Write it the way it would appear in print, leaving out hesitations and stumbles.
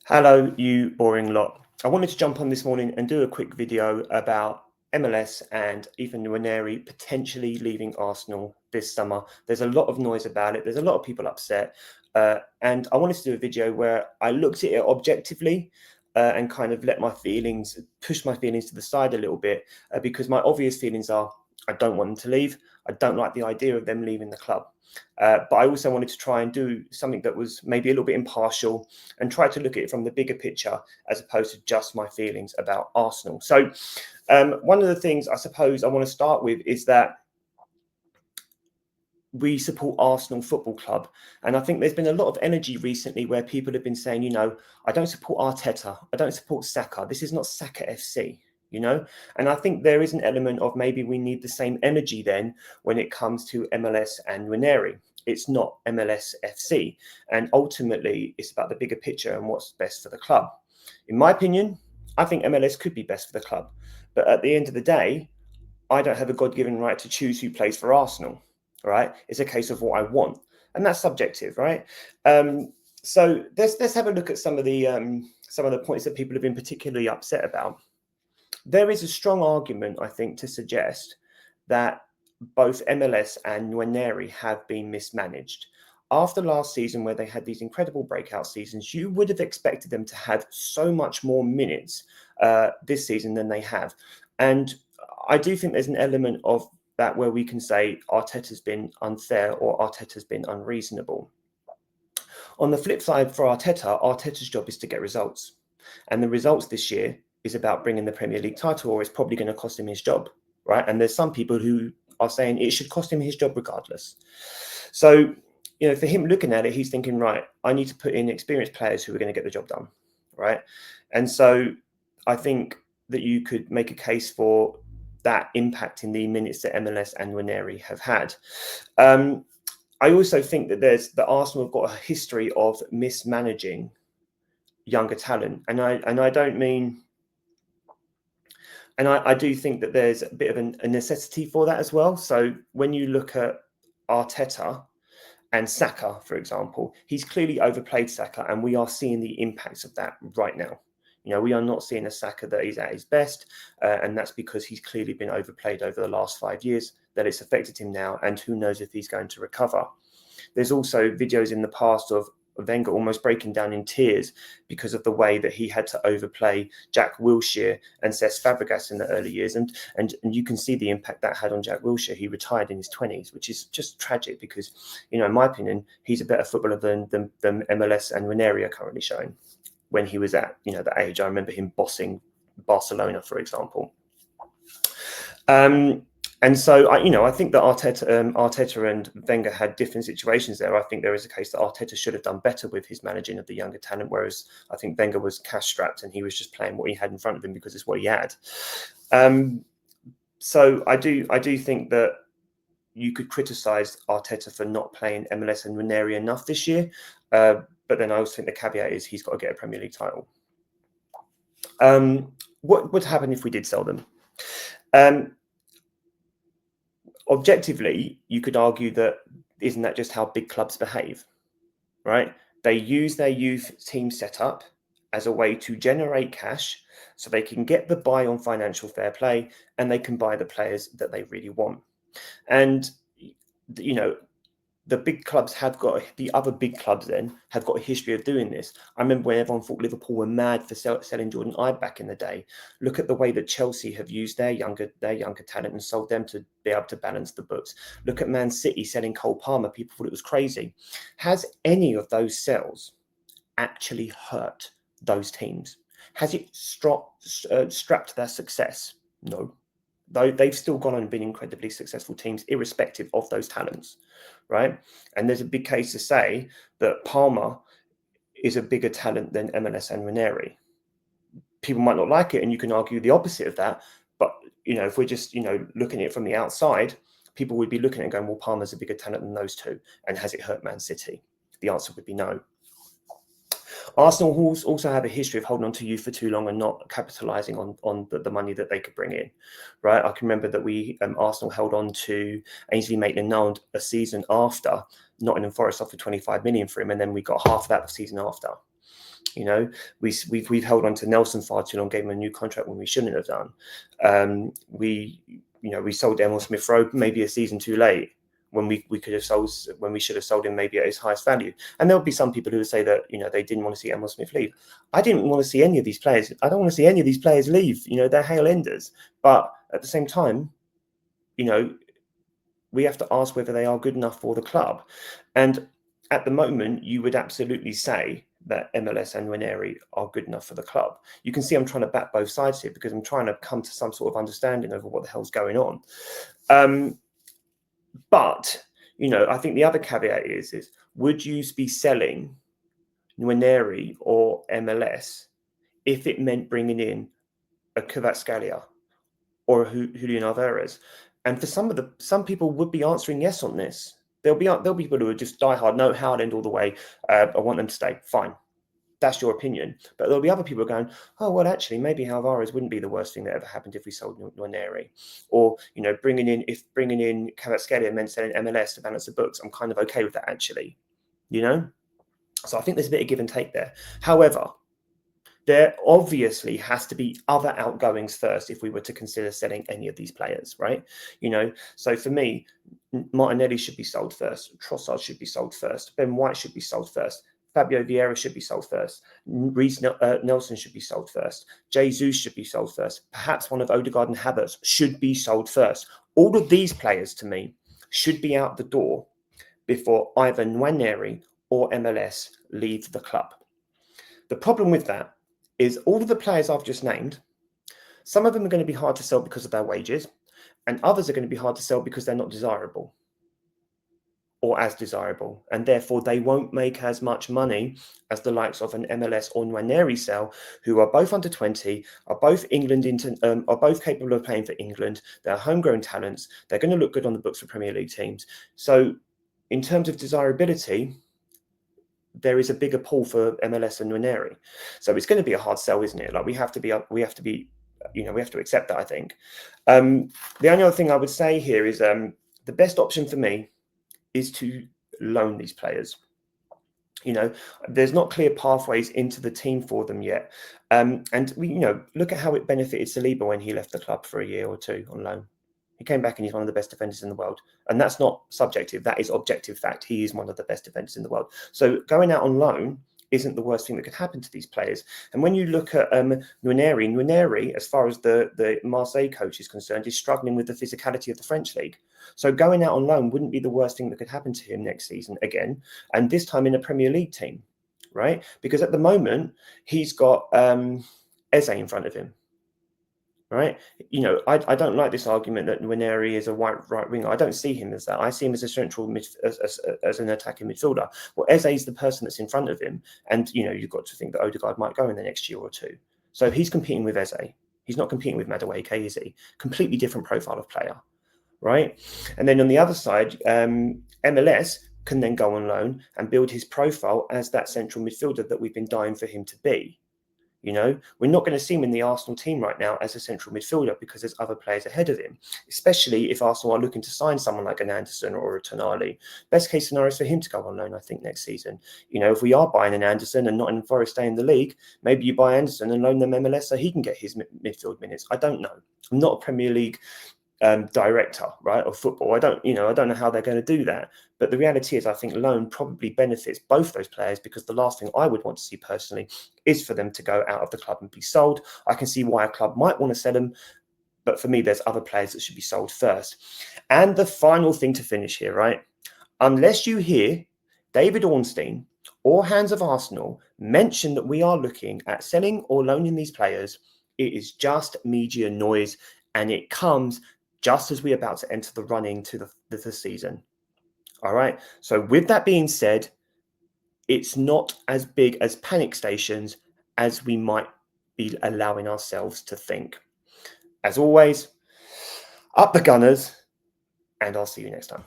Hello, you boring lot. I wanted to jump on this morning and do a quick video about MLS and even Nwaneri potentially leaving Arsenal this summer. There's a lot of noise about it. There's a lot of people upset. And I wanted to do a video where I looked at it objectively and kind of push my feelings to the side a little bit because my obvious feelings are I don't want them to leave. I don't like the idea of them leaving the club. But I also wanted to try and do something that was maybe a little bit impartial and try to look at it from the bigger picture as opposed to just my feelings about Arsenal. So one of the things I suppose I want to start with is that we support Arsenal Football Club. And I think there's been a lot of energy recently where people have been saying, I don't support Arteta. I don't support Saka. This is not Saka FC. And I think there is an element of maybe we need the same energy then when it comes to MLS and Nwaneri. It's not MLS FC. And ultimately, it's about the bigger picture and what's best for the club. In my opinion, I think MLS could be best for the club. But at the end of the day, I don't have a God-given right to choose who plays for Arsenal, right? It's a case of what I want. And that's subjective, right? So let's have a look at some of the points that people have been particularly upset about. There is a strong argument, I think, to suggest that both MLS and Nwaneri have been mismanaged. After last season, where they had these incredible breakout seasons, you would have expected them to have so much more minutes this season than they have. And I do think there's an element of that where we can say Arteta's been unfair or Arteta's been unreasonable. On the flip side, for Arteta's job is to get results. And the results this year is about bringing the Premier League title, or it's probably going to cost him his job, right? And there's some people who are saying it should cost him his job regardless. So, for him looking at it, he's thinking, right, I need to put in experienced players who are going to get the job done, right? And so I think that you could make a case for that impacting the minutes that MLS and Nwaneri have had. I also think that Arsenal have got a history of mismanaging younger talent, and I don't mean. And I do think that there's a bit of a necessity for that as well. So when you look at Arteta and Saka, for example, he's clearly overplayed Saka, and we are seeing the impacts of that right now. We are not seeing a Saka that is at his best, and that's because he's clearly been overplayed over the last 5 years, that it's affected him now, and who knows if he's going to recover. There's also videos in the past of Wenger almost breaking down in tears because of the way that he had to overplay Jack Wilshere and Cesc Fabregas in the early years. And you can see the impact that had on Jack Wilshere. He retired in his 20s, which is just tragic because, in my opinion, he's a better footballer than MLS and Nwaneri are currently showing when he was at, that age. I remember him bossing Barcelona, for example. And so, I think that Arteta and Wenger had different situations there. I think there is a case that Arteta should have done better with his managing of the younger talent, whereas I think Wenger was cash-strapped and he was just playing what he had in front of him because it's what he had. So I do think that you could criticise Arteta for not playing MLS and Nwaneri enough this year, but then I also think the caveat is he's got to get a Premier League title. What would happen if we did sell them? Objectively, you could argue that isn't that just how big clubs behave, right? They use their youth team setup as a way to generate cash so they can get the buy on financial fair play and they can buy the players that they really want. And, the big clubs the other big clubs then have got a history of doing this. I remember when everyone thought Liverpool were mad for selling Jordan Ibe back in the day. Look at the way that Chelsea have used their younger talent and sold them to be able to balance the books. Look at Man City selling Cole Palmer. People thought it was crazy. Has any of those sales actually hurt those teams? Has it strapped their success? No. Though they've still gone on and been incredibly successful teams, irrespective of those talents, right? And there's a big case to say that Palmer is a bigger talent than MLS and Nwaneri. People might not like it, and you can argue the opposite of that. But, if we're just, looking at it from the outside, people would be looking at it and going, well, Palmer's a bigger talent than those two. And has it hurt Man City? The answer would be no. Arsenal also have a history of holding on to youth for too long and not capitalising on the money that they could bring in, right? I can remember that Arsenal held on to Ainsley Maitland-Niles a season after Nottingham Forest offered 25 million for him, and then we got half of that the season after. You know, we've held on to Nelson far too long, gave him a new contract when we shouldn't have done. We sold Emil Smith Rowe maybe a season too late, when we should have sold him maybe at his highest value. And there'll be some people who would say that, you know, they didn't want to see Emil Smith leave. I didn't want to see any of these players. I don't want to see any of these players leave. You know, they're Hale enders. But at the same time, you know, we have to ask whether they are good enough for the club. And at the moment, you would absolutely say that MLS and Nwaneri are good enough for the club. You can see I'm trying to back both sides here, because I'm trying to come to some sort of understanding over what the hell's going on. But, you know, I think the other caveat is would you be selling Nwaneri or MLS if it meant bringing in a Kvaratskhelia or a Julian Alvarez? And for some people would be answering yes on this. There'll be people who are just diehard, no, Howland all the way. I want them to stay. Fine. That's your opinion. But there'll be other people going, oh, well, actually, maybe Alvarez wouldn't be the worst thing that ever happened if we sold Nwaneri. Or, you know, bringing in Kvaratskhelia meant selling MLS to balance the books, I'm kind of okay with that, actually. You know? So I think there's a bit of give and take there. However, there obviously has to be other outgoings first if we were to consider selling any of these players, right? You know, so for me, Martinelli should be sold first. Trossard should be sold first. Ben White should be sold first. Fabio Vieira should be sold first. Reece Nelson should be sold first. Jesus should be sold first. Perhaps one of Odegaard and Havertz should be sold first. All of these players, to me, should be out the door before either Nwaneri or MLS leave the club. The problem with that is all of the players I've just named, some of them are going to be hard to sell because of their wages, and others are going to be hard to sell because they're not desirable or as desirable, and therefore they won't make as much money as the likes of an MLS or Nwaneri sell, who are both under 20, are both are both capable of playing for England. They're homegrown talents. They're going to look good on the books for Premier League teams. So, in terms of desirability, there is a bigger pull for MLS and Nwaneri. So it's going to be a hard sell, isn't it? Like we have to accept that, I think. The only other thing I would say here is the best option for me is to loan these players. You know, there's not clear pathways into the team for them yet. And we, you know, look at how it benefited Saliba when he left the club for a year or two on loan. He came back and he's one of the best defenders in the world. And that's not subjective. That is objective fact. He is one of the best defenders in the world. So going out on loan isn't the worst thing that could happen to these players. And when you look at Nwaneri, as far as the Marseille coach is concerned, is struggling with the physicality of the French league. So going out on loan wouldn't be the worst thing that could happen to him next season again. And this time in a Premier League team, right? Because at the moment, he's got Eze in front of him. Right, you know, I don't like this argument that Nwaneri is a right winger. I don't see him as that. I see him as a central as an attacking midfielder. Well, Eze is the person that's in front of him, and you know, you've got to think that Odegaard might go in the next year or two. So he's competing with Eze. He's not competing with Madueke, is he? Completely different profile of player, right? And then on the other side, MLS can then go on loan and build his profile as that central midfielder that we've been dying for him to be. You know, we're not going to see him in the Arsenal team right now as a central midfielder because there's other players ahead of him, especially if Arsenal are looking to sign someone like an Anderson or a Tonali. Best case scenario is for him to go on loan, I think, next season. You know, if we are buying an Anderson and Nottingham Forest stay in the league, maybe you buy Anderson and loan them MLS so he can get his midfield minutes. I don't know. I'm not a Premier League director, right, of football. I don't know how they're going to do that. But the reality is, I think loan probably benefits both those players, because the last thing I would want to see personally is for them to go out of the club and be sold. I can see why a club might want to sell them, but for me, there's other players that should be sold first. And the final thing to finish here, right? Unless you hear David Ornstein or Hands of Arsenal mention that we are looking at selling or loaning these players, it is just media noise, and it comes just as we're about to enter the running to the season. All right. So with that being said, it's not as big as panic stations as we might be allowing ourselves to think. As always, up the Gunners, and I'll see you next time.